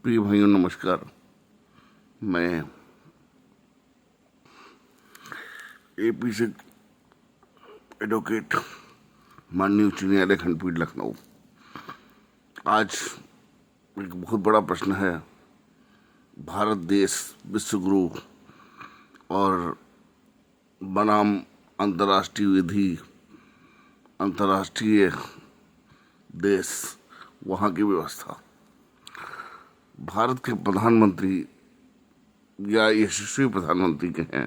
प्रिय भाइयों नमस्कार। मैं एपी से एडवोकेट माननीय उच्च न्यायालय खंडपीठ लखनऊ। आज एक बहुत बड़ा प्रश्न है। भारत देश विश्वगुरु और बनाम अंतर्राष्ट्रीय विधि, अंतर्राष्ट्रीय देश, वहाँ की व्यवस्था। भारत के प्रधानमंत्री या यशस्वी प्रधानमंत्री के हैं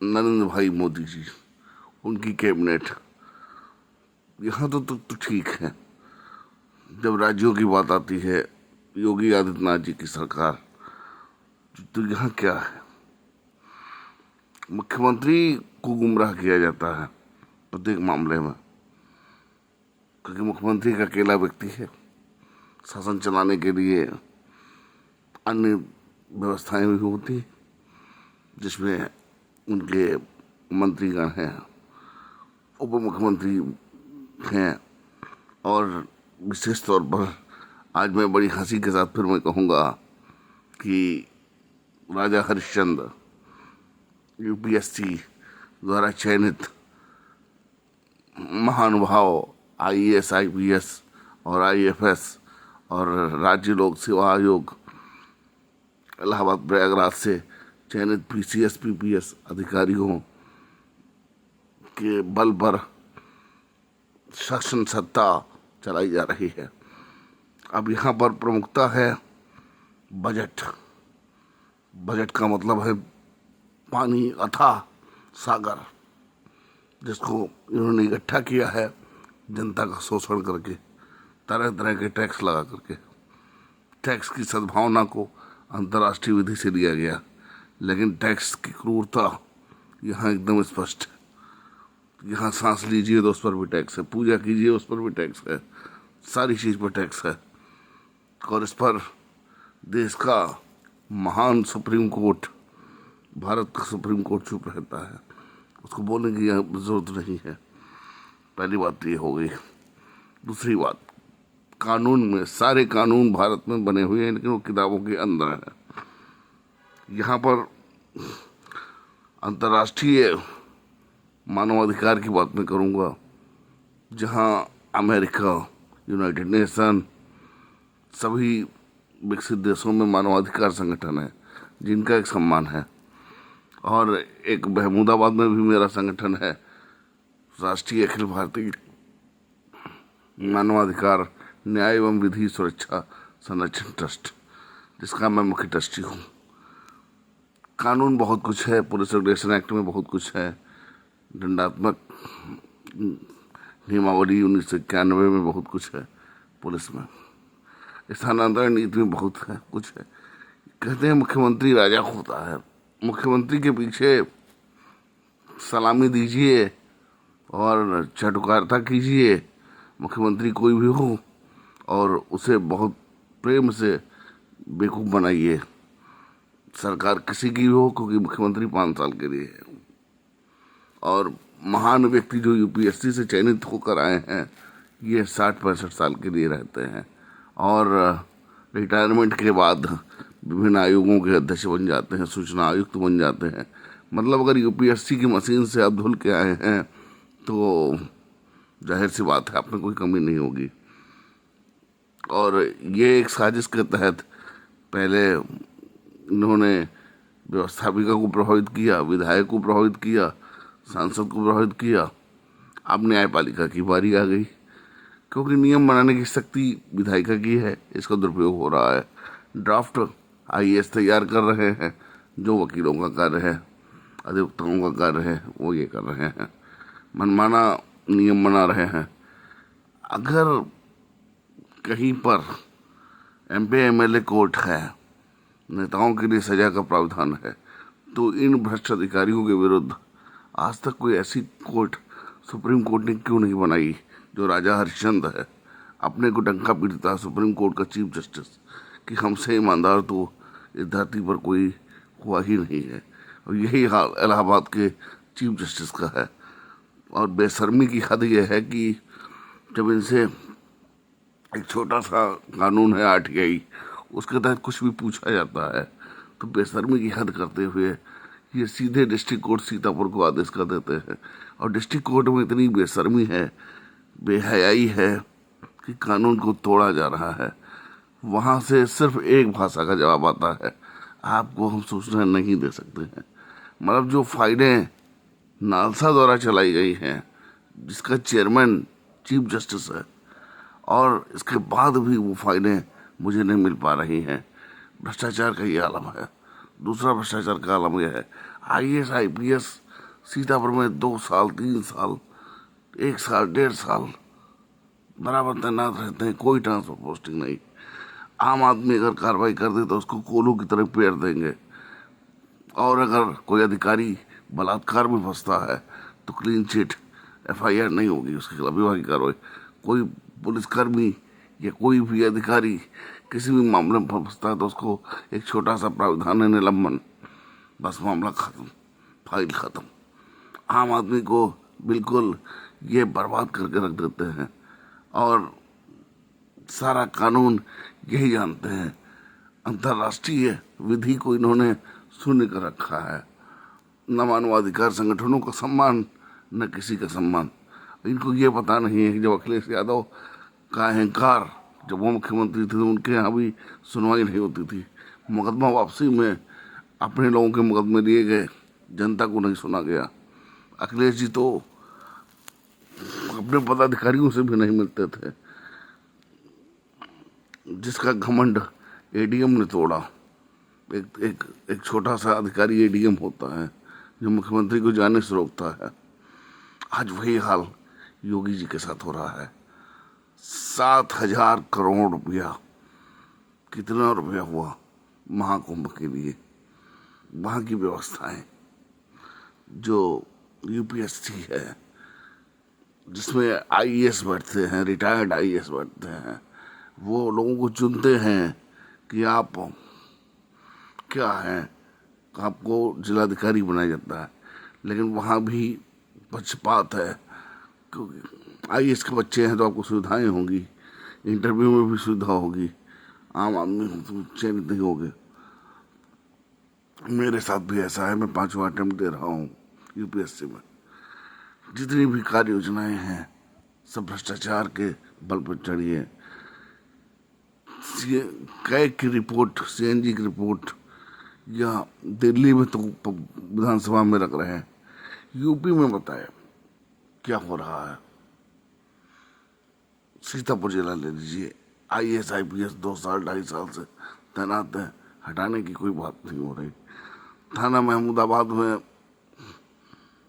नरेंद्र भाई मोदी जी, उनकी कैबिनेट। यहाँ तो ठीक है। जब राज्यों की बात आती है, योगी आदित्यनाथ जी की सरकार, तो यहाँ क्या है? मुख्यमंत्री को गुमराह किया जाता है प्रत्येक मामले में, क्योंकि मुख्यमंत्री का अकेला व्यक्ति है। शासन चलाने के लिए अन्य व्यवस्थाएं भी होती हैं, जिसमें उनके मंत्रीगण हैं, उप मुख्यमंत्री हैं। और विशेष तौर पर आज मैं बड़ी हंसी के साथ फिर मैं कहूँगा कि राजा हरिश्चंद्र यूपीएससी द्वारा चयनित महानुभाव आईएएस, आईपीएस और आईएफएस और राज्य लोक सेवा आयोग इलाहाबाद प्रयागराज से चयनित पीसीएस पीपीएस अधिकारियों के बल पर शासन सत्ता चलाई जा रही है। अब यहाँ पर प्रमुखता है बजट। बजट का मतलब है पानी, अथाह सागर, जिसको इन्होंने इकट्ठा किया है जनता का शोषण करके, तरह तरह के टैक्स लगा करके। टैक्स की सद्भावना को अंतर्राष्ट्रीय विधि से लिया गया, लेकिन टैक्स की क्रूरता यहाँ एकदम स्पष्ट है। यहाँ सांस लीजिए तो उस पर भी टैक्स है, पूजा कीजिए उस पर भी टैक्स है, सारी चीज़ पर टैक्स है। और इस पर देश का महान सुप्रीम कोर्ट, भारत का सुप्रीम कोर्ट चुप रहता है। उसको बोलने की जरूरत नहीं है। पहली बात ये हो गई। दूसरी बात, कानून में, सारे कानून भारत में बने हुए हैं, लेकिन वो किताबों के अंदर है। यहाँ पर अंतर्राष्ट्रीय मानवाधिकार की बात मैं करूँगा, जहाँ अमेरिका, यूनाइटेड नेशन, सभी विकसित देशों में मानवाधिकार संगठन है जिनका एक सम्मान है। और एक महमूदाबाद में भी मेरा संगठन है, राष्ट्रीय अखिल भारतीय मानवाधिकार न्याय एवं विधि सुरक्षा संरक्षण ट्रस्ट, जिसका मैं मुख्य ट्रस्टी हूँ। कानून बहुत कुछ है, पुलिस रेगुलेशन एक्ट में बहुत कुछ है, दंडात्मक नियमावली 1991 में बहुत कुछ है, पुलिस में, स्थानांतरण नीति में बहुत है, कुछ है। कहते हैं मुख्यमंत्री राजा होता है। मुख्यमंत्री के पीछे सलामी दीजिए और चटुकारिता कीजिए, मुख्यमंत्री कोई भी हो, और उसे बहुत प्रेम से बेवकूफ़ बनाइए। सरकार किसी की भी हो, क्योंकि मुख्यमंत्री 5 साल के लिए है। और महान व्यक्ति जो यूपीएससी से चयनित होकर आए हैं, ये 60-65 साल के लिए रहते हैं और रिटायरमेंट के बाद विभिन्न आयोगों के अध्यक्ष बन जाते हैं, सूचना आयुक्त बन जाते हैं। मतलब अगर यूपीएससी की मशीन से आप धुल के आए हैं तो जाहिर सी बात है आप में कोई कमी नहीं होगी। और ये एक साजिश के तहत पहले इन्होंने व्यवस्थापिका को प्रभावित किया, विधायक को प्रभावित किया, सांसद को प्रभावित किया। अब न्यायपालिका की बारी आ गई, क्योंकि नियम बनाने की शक्ति विधायिका की है, इसका दुरुपयोग हो रहा है। ड्राफ्ट आईएएस तैयार कर रहे हैं, जो वकीलों का कार्य है, अधिवक्ताओं का कार्य है, वो ये कर रहे हैं, मनमाना नियम बना रहे हैं। अगर कहीं पर एमपी एमएलए कोर्ट है, नेताओं के लिए सजा का प्रावधान है, तो इन भ्रष्ट अधिकारियों के विरुद्ध आज तक कोई ऐसी कोर्ट, सुप्रीम कोर्ट ने क्यों नहीं बनाई? जो राजा हरिश्चंद्र है, अपने को डंका पीटता है सुप्रीम कोर्ट का चीफ जस्टिस, कि हमसे ईमानदार तो इस धरती पर कोई हुआ ही नहीं है। और यही हाल इलाहाबाद के चीफ जस्टिस का है। और बेशर्मी की हद यह है कि जब इनसे एक छोटा सा कानून है आरटीआई, उसके तहत कुछ भी पूछा जाता है तो बेशर्मी की हद करते हुए ये सीधे डिस्ट्रिक्ट कोर्ट सीतापुर को आदेश कर देते हैं। और डिस्ट्रिक्ट कोर्ट में इतनी बेशर्मी है, बेहयाई है कि कानून को तोड़ा जा रहा है। वहाँ से सिर्फ एक भाषा का जवाब आता है, आपको हम सूचना नहीं दे सकते हैं। मतलब जो फाइलें नालसा द्वारा चलाई गई हैं, जिसका चेयरमैन चीफ जस्टिस है, और इसके बाद भी वो फाइलें मुझे नहीं मिल पा रही हैं। भ्रष्टाचार का ये आलम है। दूसरा भ्रष्टाचार का आलम यह है, आईएएस आईपीएस सीतापुर में 2 साल 3 साल 1 साल 1.5 साल बराबर तैनात रहते हैं, कोई ट्रांसफर पोस्टिंग नहीं। आम आदमी अगर कार्रवाई कर दे तो उसको कोलू की तरह पेड़ देंगे, और अगर कोई अधिकारी बलात्कार में फंसता है तो क्लीन चिट, एफआईआर नहीं होगी उसके खिलाफ विभागीय कार्रवाई। कोई पुलिसकर्मी या कोई भी अधिकारी किसी भी मामले में फंसता है तो उसको एक छोटा सा प्रावधान है, निलंबन, बस मामला खत्म, फाइल खत्म। आम आदमी को बिल्कुल ये बर्बाद करके रख देते हैं, और सारा कानून यही जानते हैं। अंतर्राष्ट्रीय विधि को इन्होंने शून्य कर रखा है। न मानवाधिकार संगठनों का सम्मान, न किसी का सम्मान। इनको ये पता नहीं है कि जब अखिलेश यादव का अहंकार, जब वो मुख्यमंत्री थे, उनके यहाँ भी सुनवाई नहीं होती थी। मुकदमा वापसी में अपने लोगों के मुकदमे लिए गए, जनता को नहीं सुना गया। अखिलेश जी तो अपने पदाधिकारियों से भी नहीं मिलते थे। जिसका घमंड एडीएम ने तोड़ा। एक छोटा सा अधिकारी एडीएम होता है जो मुख्यमंत्री को जाने से रोकता है। आज वही हाल योगी जी के साथ हो रहा है। 7,000 करोड़ रुपया, कितना रुपया हुआ महाकुंभ के लिए। वहाँ की व्यवस्थाएं, जो यूपीएससी है, जिसमें आईएएस बैठते हैं, रिटायर्ड आईएएस बैठते हैं, वो लोगों को चुनते हैं कि आप क्या हैं, आपको जिलाधिकारी बनाया जाता है। लेकिन वहाँ भी पक्षपात है, क्योंकि आईएएस के बच्चे हैं तो आपको सुविधाएं होंगी, इंटरव्यू में भी सुविधा होगी, आम आदमी तो चयनित नहीं होगे। मेरे साथ भी ऐसा है, मैं 5वां अटेम्प्ट दे रहा हूँ यूपीएससी में। जितनी भी कार्य योजनाएं हैं सब भ्रष्टाचार के बल पर चढ़ी है। कैग की रिपोर्ट, सीएनजी की रिपोर्ट, या दिल्ली में तो विधानसभा में रख रहे हैं, यूपी में बताए क्या हो रहा है। सीतापुर जिला ले लीजिए, आईएएस आईपीएस 2 साल 2.5 साल से तैनात है, हटाने की कोई बात नहीं हो रही। थाना महमूदाबाद में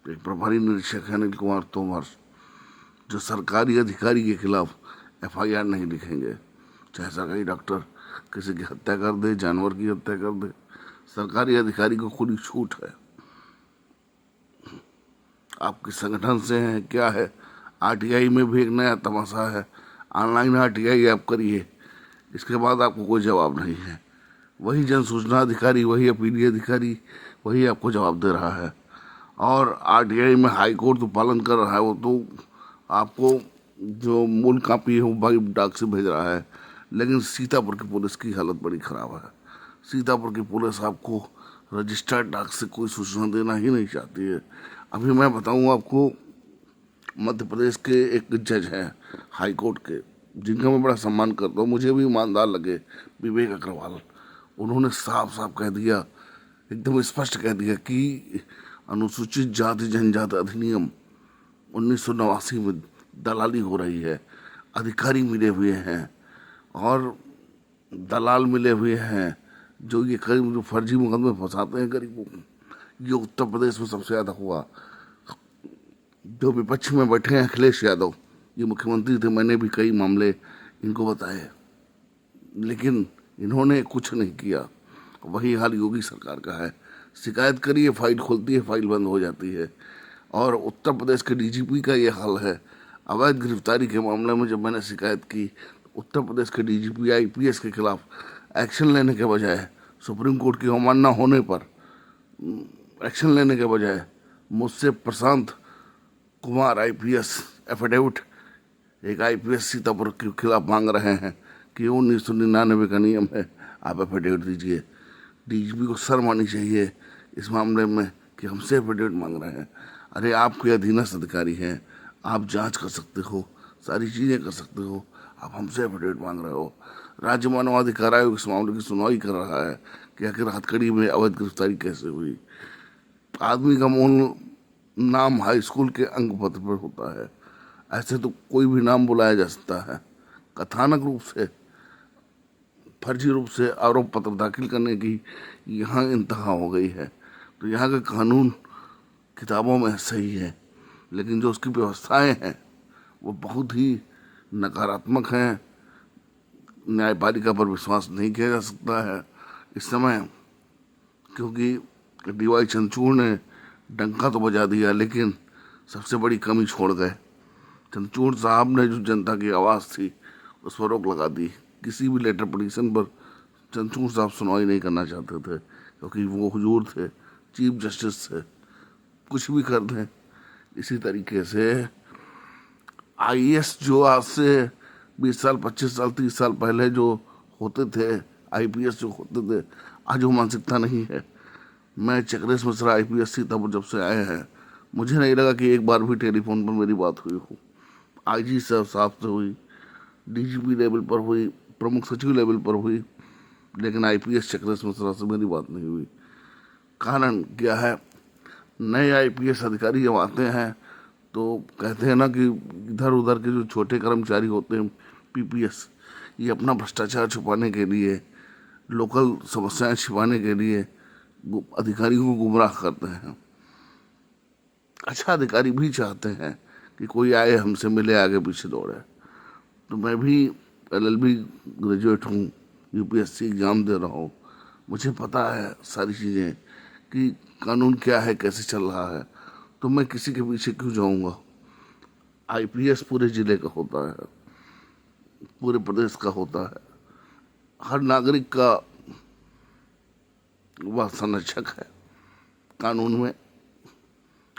एक प्रभारी निरीक्षक है अनिल कुमार तोमर, जो सरकारी अधिकारी के खिलाफ एफआईआर नहीं लिखेंगे। चाहे सरकारी डॉक्टर किसी की हत्या कर दे, जानवर की हत्या कर दे, सरकारी अधिकारी को खुली छूट है। आपके संगठन से है क्या है। आरटीआई में भी एक नया तमाशा है, ऑनलाइन आरटीआई आप करिए, इसके बाद आपको कोई जवाब नहीं है। वही जन सूचना अधिकारी, वही अपीलीय अधिकारी, वही आपको जवाब दे रहा है। और आरटीआई में हाई कोर्ट तो पालन कर रहा है, वो तो आपको जो मूल कापी है वो भाई डाक से भेज रहा है। लेकिन सीतापुर की पुलिस की हालत बड़ी ख़राब है। सीतापुर की पुलिस आपको रजिस्टर्ड डाक से कोई सूचना देना ही नहीं चाहती है। अभी मैं बताऊँ आपको, मध्य प्रदेश के एक जज हैं हाई कोर्ट के, जिनका मैं बड़ा सम्मान करता हूँ, मुझे भी ईमानदार लगे, विवेक अग्रवाल। उन्होंने साफ साफ कह दिया, एकदम स्पष्ट कह दिया कि अनुसूचित जाति जनजाति अधिनियम 1989 में दलाली हो रही है, अधिकारी मिले हुए हैं और दलाल मिले हुए हैं जो ये करीब जो फर्जी मुकदमे फंसाते हैं गरीबों को। ये उत्तर प्रदेश में सबसे ज़्यादा हुआ। जो विपक्ष में बैठे हैं अखिलेश यादव, ये मुख्यमंत्री थे, मैंने भी कई मामले इनको बताए, लेकिन इन्होंने कुछ नहीं किया। वही हाल योगी सरकार का है। शिकायत करिए, फाइल खोलती है, फाइल बंद हो जाती है। और उत्तर प्रदेश के डीजीपी का ये हाल है। अवैध गिरफ्तारी के मामले में जब मैंने शिकायत की, उत्तर प्रदेश के डीजीपी आईपीएस के खिलाफ एक्शन लेने के बजाय, सुप्रीम कोर्ट की अवमानना होने पर एक्शन लेने के बजाय, मुझसे प्रशांत कुमार आईपीएस एफिडेविट एक आईपीएस सीतापुर के खिलाफ मांग रहे हैं कि 1999 का नियम है, आप एफिडेविट दीजिए। डीजीपी को शर्म आनी चाहिए इस मामले में कि हमसे एफिडेविट मांग रहे हैं। अरे आप कोई अधीनस्थ अधिकारी हैं, आप जांच कर सकते हो, सारी चीज़ें कर सकते हो, आप हमसे एफिडेविट मांग रहे हो। राज्य मानवाधिकार आयोग इस मामले की सुनवाई कर रहा है कि आखिर हथकड़ी में अवैध गिरफ्तारी कैसे हुई। आदमी का मूल नाम हाई स्कूल के अंक पत्र पर होता है, ऐसे तो कोई भी नाम बुलाया जा सकता है। कथानक रूप से, फर्जी रूप से आरोप पत्र दाखिल करने की यहाँ इंतहा हो गई है। तो यहाँ का कानून किताबों में सही है, लेकिन जो उसकी व्यवस्थाएं हैं वो बहुत ही नकारात्मक हैं। न्यायपालिका पर विश्वास नहीं किया जा सकता है इस समय, क्योंकि डीवाई चंद्रचूड़ ने डंका तो बजा दिया, लेकिन सबसे बड़ी कमी छोड़ गए। चंद्रचूड़ साहब ने जो जनता की आवाज़ थी उस पर रोक लगा दी। किसी भी लेटर पटिशन पर चंद्रचूड़ साहब सुनवाई नहीं करना चाहते थे, क्योंकि वो हुजूर थे, चीफ जस्टिस थे, कुछ भी कर दें। इसी तरीके से आईएएस जो आज से 20 साल 25 साल 30 साल पहले जो होते थे, आईपीएस जो होते थे, आज वो मानसिकता नहीं है। मैं चक्रेश मिश्रा आईपीएस सीतापुर जब से आए हैं, मुझे नहीं लगा कि एक बार भी टेलीफोन पर मेरी बात हुई हो। आईजी साहब से हुई, डीजीपी लेवल पर हुई, प्रमुख सचिव लेवल पर हुई, लेकिन आईपीएस चक्रेश मिश्रा से मेरी बात नहीं हुई। कारण क्या है? नए आईपीएस अधिकारी जब आते हैं तो कहते हैं ना कि इधर उधर के जो छोटे कर्मचारी होते हैं, पीपीएस, ये अपना भ्रष्टाचार छुपाने के लिए, लोकल समस्याएं छिपाने के लिए अधिकारियों को गुमराह करते हैं। अच्छा अधिकारी भी चाहते हैं कि कोई आए हमसे मिले, आगे पीछे दौड़े। तो मैं भी एलएलबी ग्रेजुएट हूँ, यूपीएससी एग्ज़ाम दे रहा हूँ, मुझे पता है सारी चीज़ें कि कानून क्या है, कैसे चल रहा है। तो मैं किसी के पीछे क्यों जाऊँगा? आईपीएस पूरे ज़िले का होता है, पूरे प्रदेश का होता है, हर नागरिक का वह संरक्षक है कानून में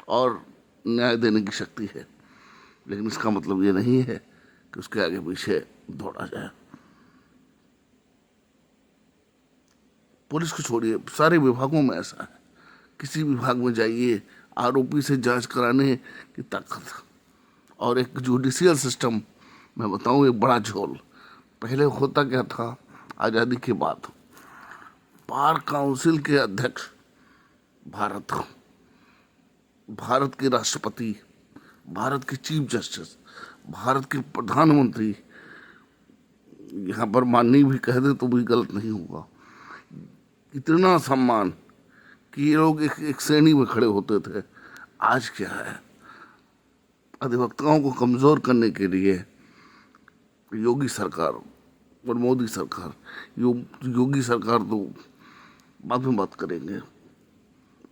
और न्याय देने की शक्ति है। लेकिन इसका मतलब ये नहीं है कि उसके आगे पीछे दौड़ा जाए। पुलिस को छोड़िए, सारे विभागों में ऐसा है। किसी विभाग में जाइए, आरोपी से जांच कराने की ताकत। और एक जुडिशियल सिस्टम, मैं बताऊं, एक बड़ा झोल। पहले होता क्या था, आज़ादी के बाद बार काउंसिल के अध्यक्ष भारत के राष्ट्रपति, भारत के चीफ जस्टिस, भारत के प्रधानमंत्री, यहाँ पर माननीय भी कह दे तो भी गलत नहीं होगा, इतना सम्मान कि ये लोग एक श्रेणी में खड़े होते थे। आज क्या है? अधिवक्ताओं को कमज़ोर करने के लिए योगी सरकार और मोदी सरकार, योगी सरकार तो बाद में बात करेंगे,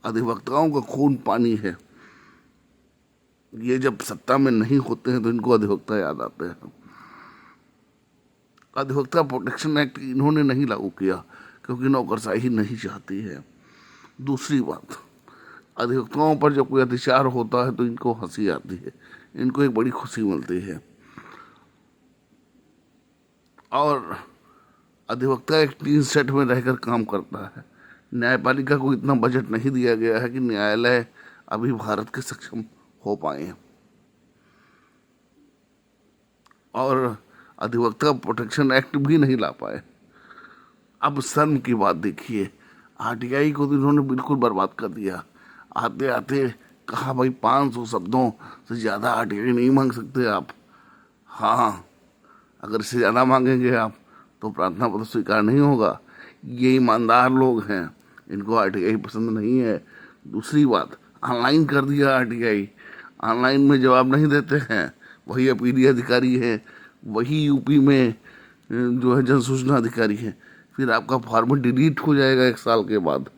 अधिवक्ताओं का खून पानी है। ये जब सत्ता में नहीं होते हैं तो इनको अधिवक्ता याद आते हैं। अधिवक्ता प्रोटेक्शन एक्ट इन्होंने नहीं लागू किया क्योंकि नौकरशाही नहीं चाहती है। दूसरी बात, अधिवक्ताओं पर जब कोई अत्याचार होता है तो इनको हंसी आती है, इनको एक बड़ी खुशी मिलती है। और अधिवक्ता एक टीम सेट में रहकर काम करता है। न्यायपालिका को इतना बजट नहीं दिया गया है कि न्यायालय अभी भारत के सक्षम हो पाए। और अधिवक्ता प्रोटेक्शन एक्ट भी नहीं ला पाए। अब शर्म की बात देखिए, आरटीआई को तो इन्होंने बिल्कुल बर्बाद कर दिया। आते आते कहा भाई 500 शब्दों से ज़्यादा आरटीआई नहीं मांग सकते आप। हाँ, अगर इससे ज़्यादा मांगेंगे आप तो प्रार्थना पत्र स्वीकार नहीं होगा। ये ईमानदार लोग हैं, इनको आरटीआई पसंद नहीं है। दूसरी बात, ऑनलाइन कर दिया आरटीआई। ऑनलाइन में जवाब नहीं देते हैं, वही अपीलीय अधिकारी है, वही यूपी में जो है जन सूचना अधिकारी है। फिर आपका फॉर्मेट डिलीट हो जाएगा 1 साल के बाद,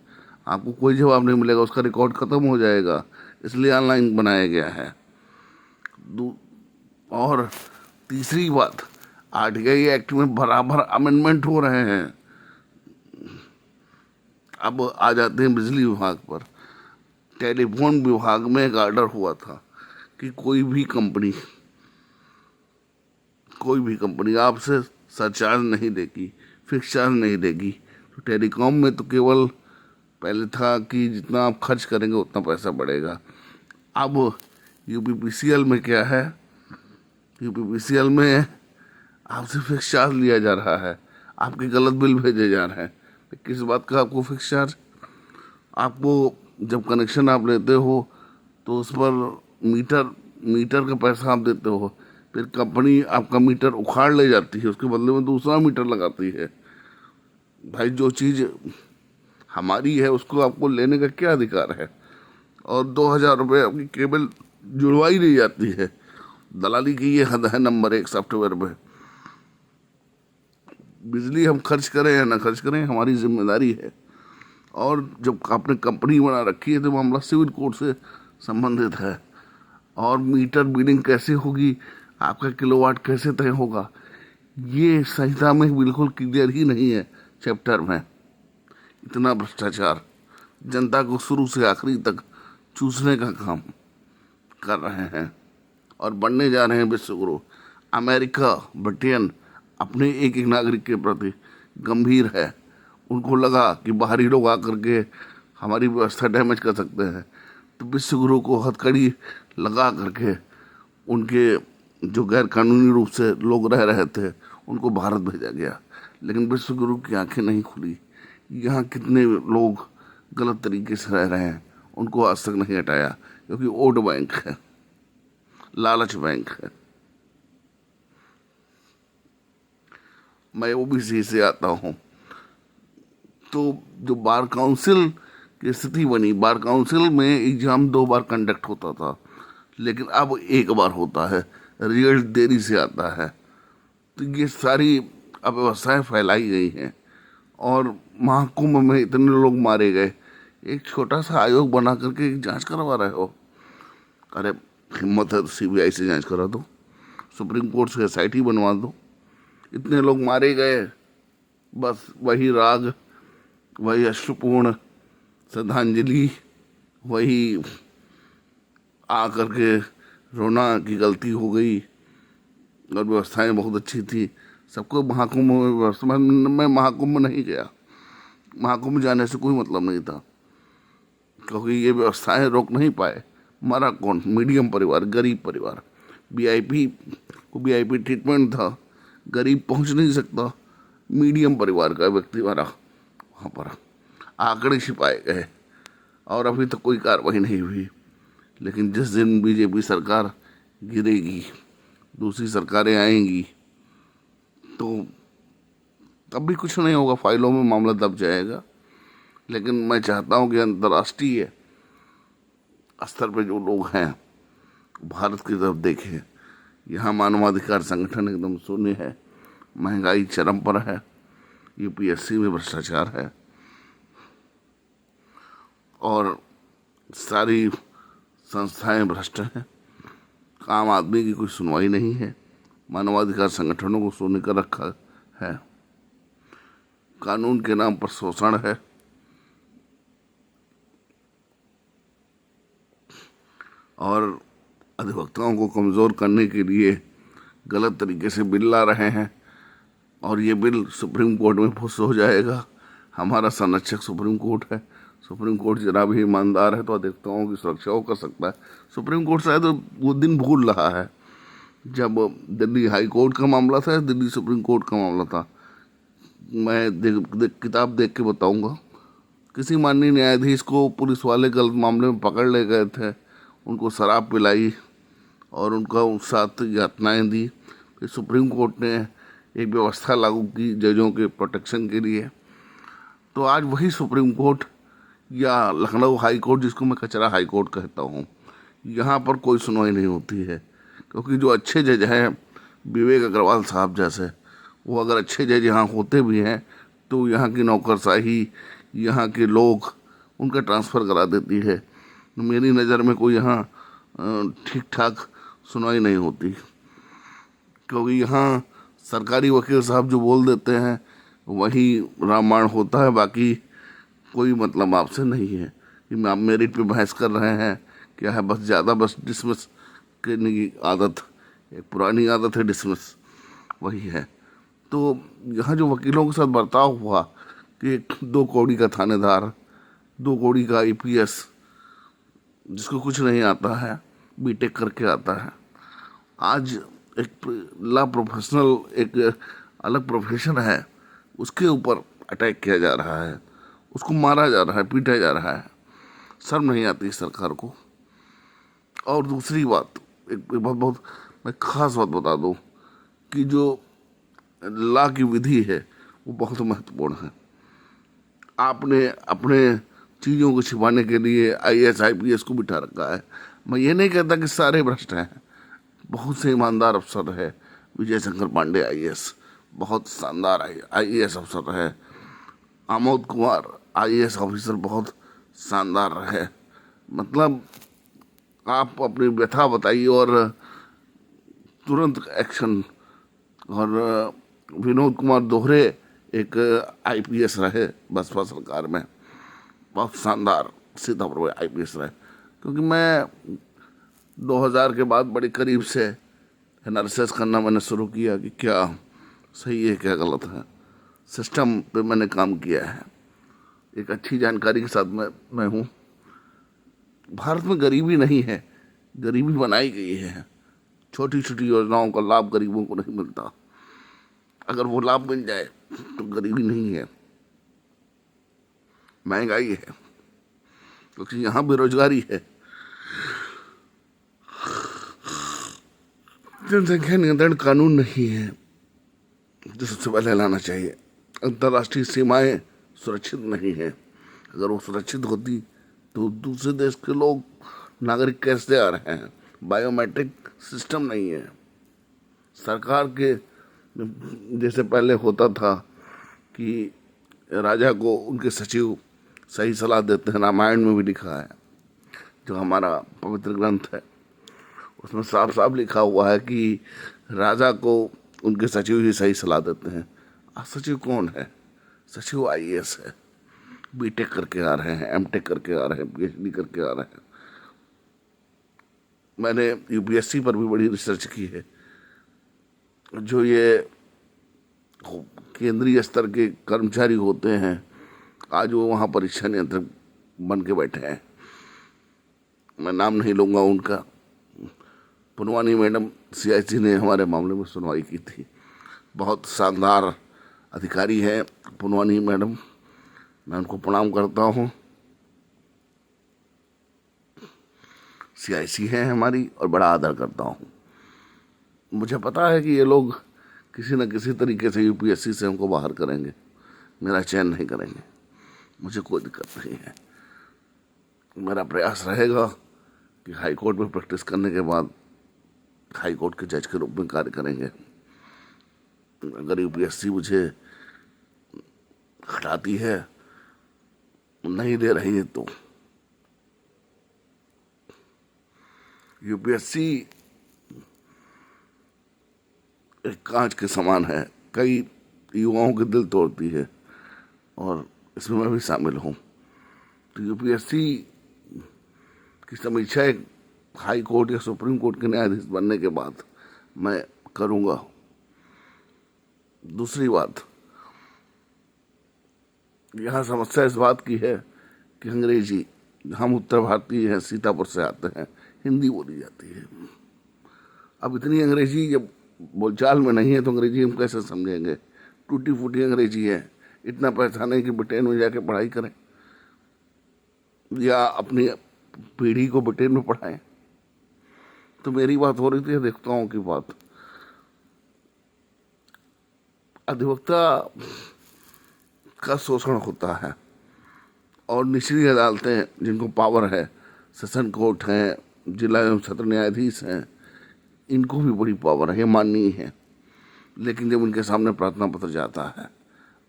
आपको कोई जवाब नहीं मिलेगा, उसका रिकॉर्ड ख़त्म हो जाएगा। इसलिए ऑनलाइन बनाया गया है। और तीसरी बात, आरटीआई एक्ट में बराबर अमेंडमेंट हो रहे हैं। अब आ जाते हैं बिजली विभाग पर। टेलीफोन विभाग में एक ऑर्डर हुआ था कि कोई भी कंपनी कोई भी कंपनी आपसे सरचार्ज नहीं देगी, फिक्स चार्ज नहीं देगी। तो टेलीकॉम में तो केवल पहले था कि जितना आप खर्च करेंगे उतना पैसा बढ़ेगा। अब यूपीपीसीएल में क्या है, यूपीपीसीएल में आपसे फिक्स चार्ज लिया जा रहा है, आपके गलत बिल भेजे जा रहे हैं। किस बात का आपको फिक्स चार्ज? आपको जब कनेक्शन आप लेते हो तो उस पर मीटर मीटर का पैसा आप देते हो, फिर कंपनी आपका मीटर उखाड़ ले जाती है, उसके बदले में दूसरा मीटर लगाती है। भाई जो चीज़ हमारी है उसको आपको लेने का क्या अधिकार है? और 2,000 रुपये आपकी केबल जुड़वाई नहीं जाती है। दलाली की ये हद है नंबर 1 सॉफ्टवेयर में। बिजली हम खर्च करें या ना खर्च करें, हमारी जिम्मेदारी है। और जब आपने कंपनी बना रखी है तो मामला सिविल कोड से संबंधित है। और मीटर बिलिंग कैसे होगी, आपका किलोवाट कैसे तय होगा, ये संहिता में बिल्कुल क्लियर ही नहीं है चैप्टर में। इतना भ्रष्टाचार, जनता को शुरू से आखिरी तक चूसने का काम कर रहे हैं और बनने जा रहे हैं विश्वगुरु। अमेरिका, ब्रिटेन अपने एक एक नागरिक के प्रति गंभीर है। उनको लगा कि बाहरी लोग आकर के हमारी व्यवस्था डैमेज कर सकते हैं, तो विश्वगुरु को हथकड़ी लगा करके उनके जो गैर कानूनी रूप से लोग रह रहे थे उनको भारत भेजा गया। लेकिन विश्वगुरु की आंखें नहीं खुली। यहाँ कितने लोग गलत तरीके से रह रहे हैं, उनको आज तक नहीं हटाया, क्योंकि वोट बैंक है, लालच बैंक है। मैं ओबीसी से आता हूँ, तो जो बार काउंसिल की स्थिति बनी, बार काउंसिल में एग्जाम 2 बार कंडक्ट होता था, लेकिन अब 1 बार होता है, रिजल्ट देरी से आता है। तो ये सारी अव्यवस्थाएं फैलाई गई हैं। और महाकुंभ में इतने लोग मारे गए, एक छोटा सा आयोग बना करके जांच करवा रहे हो। अरे हिम्मत है तो सीबीआई से जांच करा दो, सुप्रीम कोर्ट से एसआईटी बनवा दो। इतने लोग मारे गए, बस वही राग, वही अश्रुपूर्ण श्रद्धांजलि, वही आ करके रोना की गलती हो गई। और व्यवस्थाएं बहुत अच्छी थी, सबको महाकुंभ में व्यवस्था। मैं महाकुंभ में नहीं गया, महाकुंभ जाने से कोई मतलब नहीं था, क्योंकि ये व्यवस्थाएं रोक नहीं पाए। मरा कौन? मीडियम परिवार, गरीब परिवार। वीआईपी को वीआईपी ट्रीटमेंट था, गरीब पहुंच नहीं सकता, मीडियम परिवार का व्यक्ति मरा। वहाँ पर आंकड़े छिपाए गए और अभी तक कोई कार्रवाई नहीं हुई। लेकिन जिस दिन बीजेपी सरकार गिरेगी, दूसरी सरकारें आएंगी, तो तब भी कुछ नहीं होगा, फाइलों में मामला दब जाएगा। लेकिन मैं चाहता हूं कि अंतर्राष्ट्रीय स्तर पे जो लोग हैं भारत की तरफ देखें। यहाँ मानवाधिकार संगठन एकदम शून्य है, महंगाई चरम पर है, यूपीएससी में भ्रष्टाचार है और सारी संस्थाएं भ्रष्ट हैं। आम आदमी की कोई सुनवाई नहीं है, मानवाधिकार संगठनों को शून्य कर रखा है, कानून के नाम पर शोषण है। और अधिवक्ताओं को कमज़ोर करने के लिए गलत तरीके से बिल ला रहे हैं और ये बिल सुप्रीम कोर्ट में पास हो जाएगा। हमारा संरक्षक सुप्रीम कोर्ट है, सुप्रीम कोर्ट जरा भी ईमानदार है तो अधिवक्ताओं की सुरक्षा वो कर सकता है। सुप्रीम कोर्ट शायद वो दिन भूल रहा है जब दिल्ली हाई कोर्ट का मामला था, दिल्ली सुप्रीम कोर्ट का मामला था। मैं किताब देख के बताऊंगा। किसी माननीय न्यायाधीश को पुलिस वाले गलत मामले में पकड़ ले गए थे, उनको शराब पिलाई और उनका साथ यातनाएं दी। फिर सुप्रीम कोर्ट ने एक व्यवस्था लागू की जजों के प्रोटेक्शन के लिए। तो आज वही सुप्रीम कोर्ट या लखनऊ हाई कोर्ट, जिसको मैं कचरा हाई कोर्ट कहता हूँ, यहाँ पर कोई सुनवाई नहीं होती है। क्योंकि जो अच्छे जज हैं, विवेक अग्रवाल साहब जैसे, वो अगर अच्छे जज यहाँ होते भी हैं तो यहाँ की नौकरशाही, यहाँ के लोग उनका ट्रांसफ़र करा देती है। तो मेरी नज़र में कोई यहाँ ठीक ठाक सुनवाई नहीं होती, क्योंकि यहाँ सरकारी वकील साहब जो बोल देते हैं वही रामायण होता है। बाकी कोई मतलब आपसे नहीं है कि आप मेरिट पे बहस कर रहे हैं। क्या है, बस ज़्यादा बस डिसमिस करने की आदत, एक पुरानी आदत है डिसमिस। वही है। तो यहाँ जो वकीलों के साथ बर्ताव हुआ कि 2 कौड़ी का थानेदार, 2 कौड़ी का आईपीएस, जिसको कुछ नहीं आता है, बीटेक करके आता है, आज एक ला प्रोफेशनल, एक अलग प्रोफेशन है, उसके ऊपर अटैक किया जा रहा है, उसको मारा जा रहा है, पीटा जा रहा है। शर्म नहीं आती सरकार को। और दूसरी बात, एक बहुत बहुत मैं खास बात बता दूं कि जो लॉ की विधि है वो बहुत महत्वपूर्ण है। आपने अपने चीज़ों को छिपाने के लिए आईएएस आईपीएस को बिठा रखा है। मैं ये नहीं कहता कि सारे भ्रष्ट हैं, बहुत से ईमानदार अफसर है। विजय शंकर पांडे आईएएस बहुत शानदार आईएएस अफसर है। आमोद कुमार आईएएस ऑफिसर बहुत शानदार है। मतलब आप अपनी व्यथा बताइए और तुरंत एक्शन। और विनोद कुमार दोहरे एक आईपीएस रहे बसपा सरकार में, बहुत शानदार सीतापुर में आईपीएस रहे। क्योंकि मैं 2000 के बाद बड़े करीब से एनालिसिस करना मैंने शुरू किया कि क्या सही है क्या गलत है। सिस्टम पे मैंने काम किया है, एक अच्छी जानकारी के साथ मैं हूँ। भारत में गरीबी नहीं है, गरीबी बनाई गई है। छोटी छोटी योजनाओं का लाभ गरीबों को नहीं मिलता। अगर वो लाभ मिल जाए तो गरीबी नहीं है, महंगाई है। क्योंकि यहाँ बेरोजगारी है। जनसंख्या नियंत्रण कानून नहीं है, जो सबसे पहले लाना चाहिए। अंतर्राष्ट्रीय सीमाएं सुरक्षित नहीं है। अगर वो सुरक्षित होती तो दूसरे देश के लोग, नागरिक कैसे आ रहे हैं। बायोमेट्रिक सिस्टम नहीं है। सरकार के जैसे पहले होता था कि राजा को उनके सचिव सही सलाह देते हैं। रामायण में भी लिखा है, जो हमारा पवित्र ग्रंथ है, उसमें साफ साफ लिखा हुआ है कि राजा को उनके सचिव ही सही सलाह देते हैं। आज सचिव कौन है? सचिव आईएएस है, बीटेक करके आ रहे हैं, एमटेक करके आ रहे हैं, पीएचडी करके आ रहे हैं। मैंने यूपीएससी पर भी बड़ी रिसर्च की है। जो ये केंद्रीय स्तर के कर्मचारी होते हैं, आज वो वहाँ परीक्षा नियंत्रक बन के बैठे हैं। मैं नाम नहीं लूँगा उनका। पुनवानी मैडम सीआईसी ने हमारे मामले में सुनवाई की थी। बहुत शानदार अधिकारी है पुनवानी मैडम, मैं उनको प्रणाम करता हूँ। सीआईसी है हमारी और बड़ा आदर करता हूँ। मुझे पता है कि ये लोग किसी न किसी तरीके से यूपीएससी से हमको बाहर करेंगे, मेरा चयन नहीं करेंगे। मुझे कोई दिक्कत नहीं है। मेरा प्रयास रहेगा कि हाई कोर्ट में प्रैक्टिस करने के बाद हाई कोर्ट के जज के रूप में कार्य करेंगे। अगर यूपीएससी मुझे हटाती है, नहीं दे रही है, तो यूपीएससी एक कांच के समान है, कई युवाओं के दिल तोड़ती है और इसमें मैं भी शामिल हूँ। तो यूपीएससी की समीक्षा एक हाई कोर्ट या सुप्रीम कोर्ट के न्यायाधीश बनने के बाद मैं करूँगा। दूसरी बात, यहाँ समस्या इस बात की है कि अंग्रेजी, हम उत्तर भारतीय हैं, सीतापुर से आते हैं, हिंदी बोली जाती है। अब इतनी अंग्रेजी जब बोलचाल में नहीं है तो अंग्रेजी हम कैसे समझेंगे? टूटी फूटी अंग्रेजी है। इतना पैसा नहीं कि ब्रिटेन में जाके पढ़ाई करें या अपनी पीढ़ी को ब्रिटेन में पढ़ाएं। तो मेरी बात हो रही थी अधिवक्ताओं की बात। अधिवक्ता का शोषण होता है और निचली अदालतें जिनको पावर है, सेशन कोर्ट हैं, जिला एवं सत्र न्यायाधीश हैं, इनको भी बड़ी पावर है, ये माननीय है। लेकिन जब उनके सामने प्रार्थना पत्र जाता है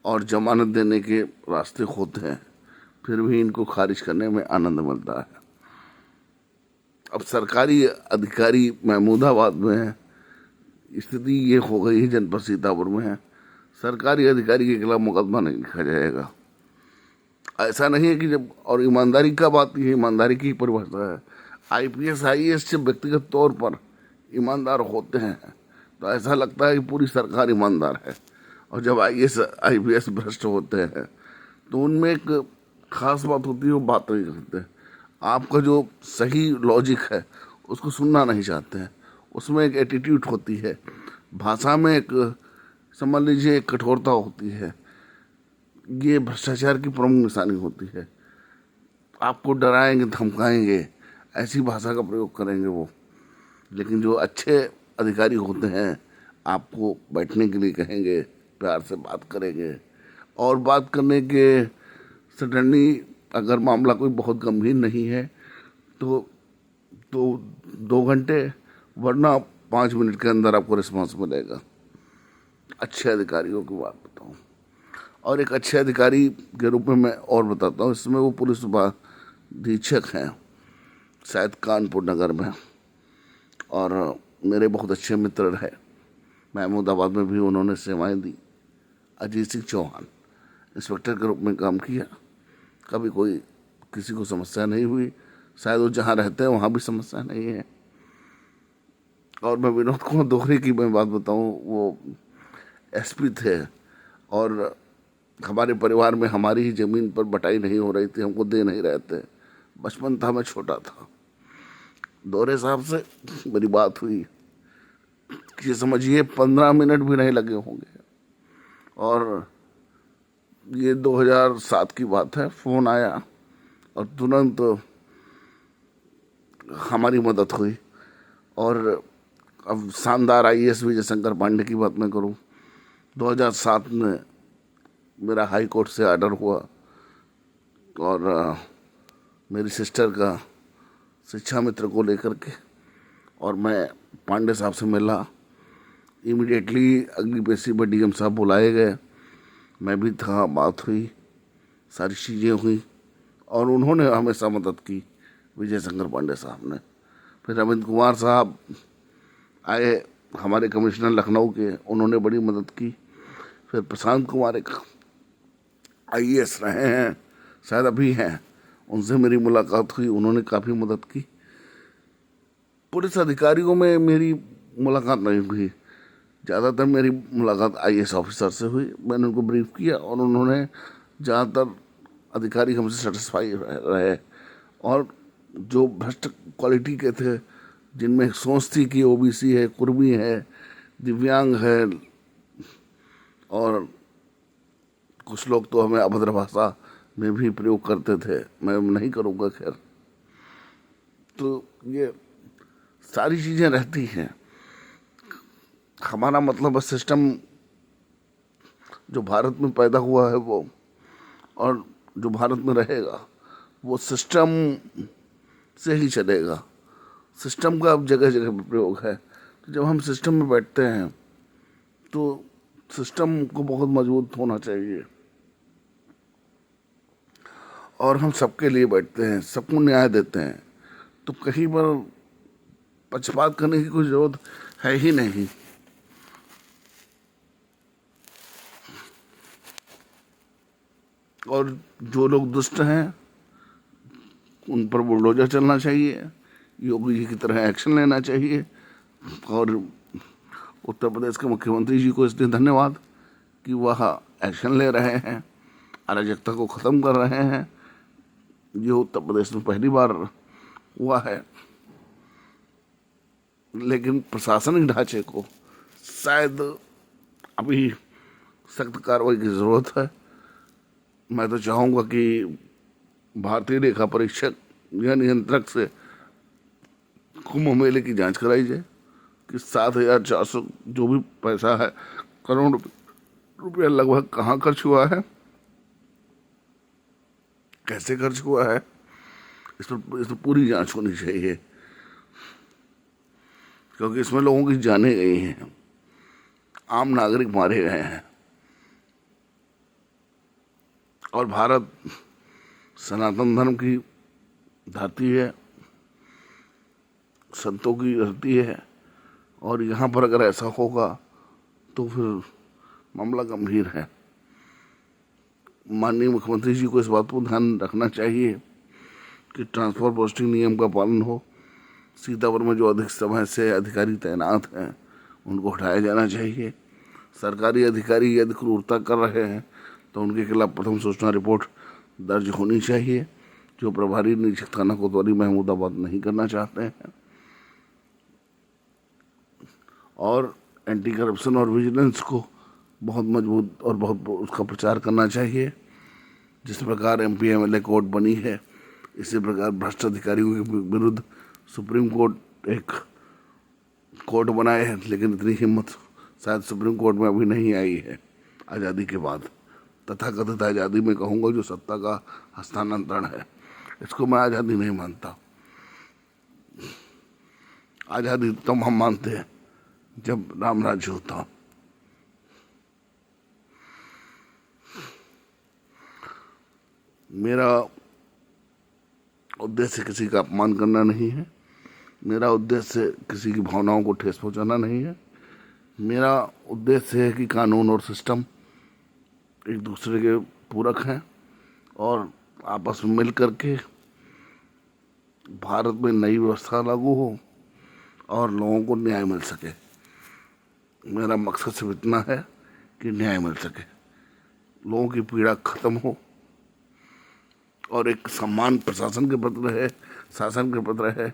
और जमानत देने के रास्ते होते हैं, फिर भी इनको खारिज करने में आनंद मिलता है। अब सरकारी अधिकारी महमूदाबाद में है, स्थिति ये हो गई है जनपद सीतापुर में है, सरकारी अधिकारी के खिलाफ मुकदमा नहीं लिखा जाएगा। ऐसा नहीं है कि जब, और ईमानदारी का बात, ये ईमानदारी की परिभाषा है। आईपीएस आईएएस जब व्यक्तिगत तौर पर ईमानदार होते हैं तो ऐसा लगता है कि पूरी सरकार ईमानदार है। और जब आईएएस आईपीएस भ्रष्ट होते हैं तो उनमें एक खास बात होती है, वो बात नहीं करते। आपका जो सही लॉजिक है उसको सुनना नहीं चाहते हैं। उसमें एक एटीट्यूड होती है, भाषा में एक समझ लीजिए एक कठोरता होती है। ये भ्रष्टाचार की प्रमुख निशानी होती है। आपको डराएंगे, धमकाएंगे, ऐसी भाषा का प्रयोग करेंगे वो। लेकिन जो अच्छे अधिकारी होते हैं आपको बैठने के लिए कहेंगे, प्यार से बात करेंगे। और बात करने के सडनली अगर मामला कोई बहुत गंभीर नहीं है तो 2 घंटे, वरना 5 मिनट के अंदर आपको रिस्पॉन्स मिलेगा। अच्छे अधिकारियों की बात बताऊं, और एक अच्छे अधिकारी के रूप में मैं और बताता हूँ, इसमें वो पुलिस अधीक्षक हैं शायद कानपुर नगर में, और मेरे बहुत अच्छे मित्र रहे, महमूदाबाद में भी उन्होंने सेवाएं दी। अजीत सिंह चौहान इंस्पेक्टर के रूप में काम किया, कभी कोई किसी को समस्या नहीं हुई। शायद वो जहाँ रहते हैं वहाँ भी समस्या नहीं है। और मैं विनोद कुमार दोहरे की मैं बात बताऊँ, वो एसपी थे और हमारे परिवार में हमारी ही ज़मीन पर बटाई नहीं हो रही थी, हमको दे नहीं रहे थे। बचपन था, मैं छोटा था। दोहरे साहब से मेरी बात हुई कि समझिए 15 मिनट भी नहीं लगे होंगे, और ये 2007 की बात है। फ़ोन आया और तुरंत हमारी मदद हुई। और अब शानदार आईएएस विजय शंकर पांडे की बात मैं करूं, 2007 में मेरा हाई कोर्ट से ऑर्डर हुआ और मेरी सिस्टर का शिक्षा मित्र को लेकर के, और मैं पांडे साहब से मिला। इमीडिएटली अगली पेशी पर डीएम साहब बुलाए गए, मैं भी था, बात हुई, सारी चीज़ें हुई, और उन्होंने हमेशा मदद की, विजय शंकर पांडे साहब ने। फिर रविंद्र कुमार साहब आए, हमारे कमिश्नर लखनऊ के, उन्होंने बड़ी मदद की। फिर प्रशांत कुमार एक आईएएस रहे हैं, शायद अभी हैं, उनसे मेरी मुलाकात हुई, उन्होंने काफ़ी मदद की। पुलिस अधिकारियों में मेरी मुलाकात नहीं हुई, ज़्यादातर मेरी मुलाकात आईएएस ऑफिसर से हुई। मैंने उनको ब्रीफ किया और उन्होंने ज़्यादातर अधिकारी हमसे सेटिस्फाई रहे। और जो भ्रष्ट क्वालिटी के थे, जिनमें एक सोच थी कि ओबीसी है, कुर्मी है, दिव्यांग है, और कुछ लोग तो हमें अभद्र भाषा में भी प्रयोग करते थे, मैं नहीं करूँगा खैर। तो ये सारी चीज़ें रहती हैं। हमारा मतलब सिस्टम जो भारत में पैदा हुआ है वो, और जो भारत में रहेगा वो सिस्टम से ही चलेगा। सिस्टम का अब जगह जगह पर प्रयोग है। तो जब हम सिस्टम में बैठते हैं तो सिस्टम को बहुत मजबूत होना चाहिए, और हम सबके लिए बैठते हैं, सबको न्याय देते हैं, तो कहीं पर पक्षपात करने की कोई जरूरत है ही नहीं। और जो लोग दुष्ट हैं उन पर बुलडोजर चलना चाहिए, योगी जी की तरह एक्शन लेना चाहिए। और उत्तर प्रदेश के मुख्यमंत्री जी को इसलिए धन्यवाद कि वह एक्शन ले रहे हैं, अराजकता को ख़त्म कर रहे हैं। ये उत्तर प्रदेश में पहली बार हुआ है। लेकिन प्रशासनिक ढांचे को शायद अभी सख्त कार्रवाई की ज़रूरत है। मैं तो चाहूँगा कि भारतीय लेखा परीक्षक या नियंत्रक से कुंभ मेले की जांच कराई जाए कि 7,400 जो भी पैसा है, करोड़ रुपया लगभग कहाँ खर्च हुआ है, कैसे खर्च हुआ है, इस पर पूरी जांच होनी चाहिए। क्योंकि इसमें लोगों की जानें गई हैं, आम नागरिक मारे गए हैं। और भारत सनातन धर्म की धरती है, संतों की धरती है, और यहाँ पर अगर ऐसा होगा तो फिर मामला गंभीर है। माननीय मुख्यमंत्री जी को इस बात को ध्यान रखना चाहिए कि ट्रांसफर पोस्टिंग नियम का पालन हो। सीतापुर में जो अधिक समय से अधिकारी तैनात हैं उनको हटाया जाना चाहिए। सरकारी अधिकारी यदि क्रूरता कर रहे हैं तो उनके खिलाफ प्रथम सूचना रिपोर्ट दर्ज होनी चाहिए, जो प्रभारी निरीक्षक थाना कोतवाली महमूदाबाद नहीं करना चाहते हैं। और एंटी करप्शन और विजिलेंस को बहुत मजबूत और बहुत उसका प्रचार करना चाहिए। जिस प्रकार MP MLA कोर्ट बनी है, इसी प्रकार भ्रष्ट अधिकारियों के विरुद्ध सुप्रीम कोर्ट एक कोर्ट बनाए है, लेकिन इतनी हिम्मत शायद सुप्रीम कोर्ट में अभी नहीं आई है आज़ादी के बाद। तथाकथित आज़ादी में कहूँगा जो सत्ता का हस्तांतरण है, इसको मैं आज़ादी नहीं मानता। आज़ादी तब हम मानते हैं जब राम राज्य होता। मेरा उद्देश्य किसी का अपमान करना नहीं है, मेरा उद्देश्य किसी की भावनाओं को ठेस पहुंचाना नहीं है। मेरा उद्देश्य है कि कानून और सिस्टम एक दूसरे के पूरक हैं और आपस में मिल करके भारत में नई व्यवस्था लागू हो और लोगों को न्याय मिल सके। मेरा मकसद सिर्फ इतना है कि न्याय मिल सके, लोगों की पीड़ा खत्म हो और एक सम्मान प्रशासन के प्रति रहे, शासन के प्रति रहे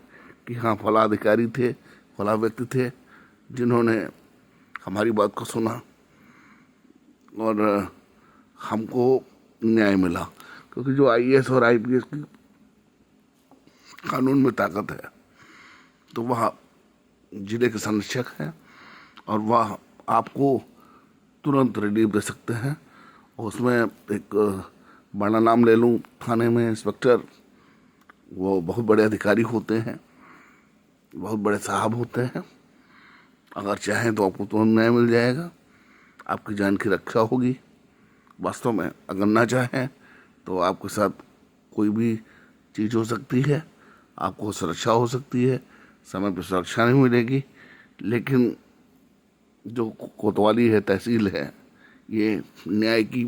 कि हाँ फला अधिकारी थे, फला व्यक्ति थे जिन्होंने हमारी बात को सुना और हमको न्याय मिला। क्योंकि जो IAS और IPS की कानून में ताकत है, तो वह जिले के संरक्षक हैं और वह आपको तुरंत रिलीफ दे सकते हैं। उसमें एक बड़ा नाम ले लूँ, थाने में इंस्पेक्टर, वो बहुत बड़े अधिकारी होते हैं, बहुत बड़े साहब होते हैं। अगर चाहें तो आपको तुरंत न्याय मिल जाएगा, आपकी जान की रक्षा होगी। वास्तव में अगर ना चाहें तो आपके साथ कोई भी चीज़ हो सकती है, आपको सुरक्षा हो सकती है, समय पर सुरक्षा नहीं मिलेगी। लेकिन जो कोतवाली है, तहसील है, ये न्याय की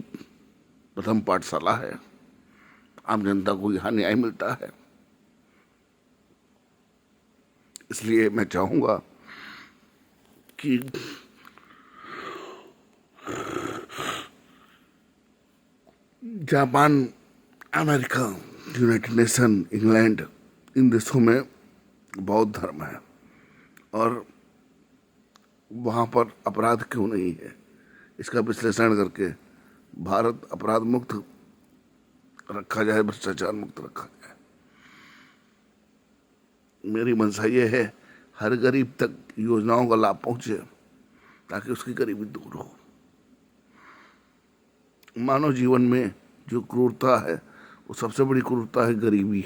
प्रथम पाठशाला है। आम जनता को यहाँ न्याय मिलता है। इसलिए मैं चाहूँगा कि Japan, America, United Nation, England, इन देशों में बौद्ध धर्म है और वहाँ पर अपराध क्यों नहीं है, इसका विश्लेषण करके भारत अपराध मुक्त रखा जाए, भ्रष्टाचार मुक्त रखा जाए। मेरी मंशा ये है हर गरीब तक योजनाओं का लाभ पहुंचे ताकि उसकी गरीबी दूर हो। मानव जीवन में जो क्रूरता है वो सबसे बड़ी क्रूरता है गरीबी,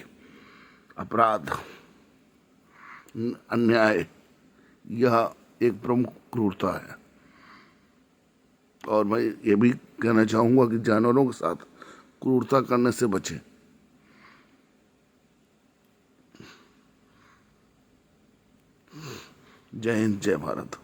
अपराध, अन्याय, यह एक प्रमुख क्रूरता है। और मैं ये भी कहना चाहूँगा कि जानवरों के साथ क्रूरता करने से बचें। जय हिंद, जय भारत।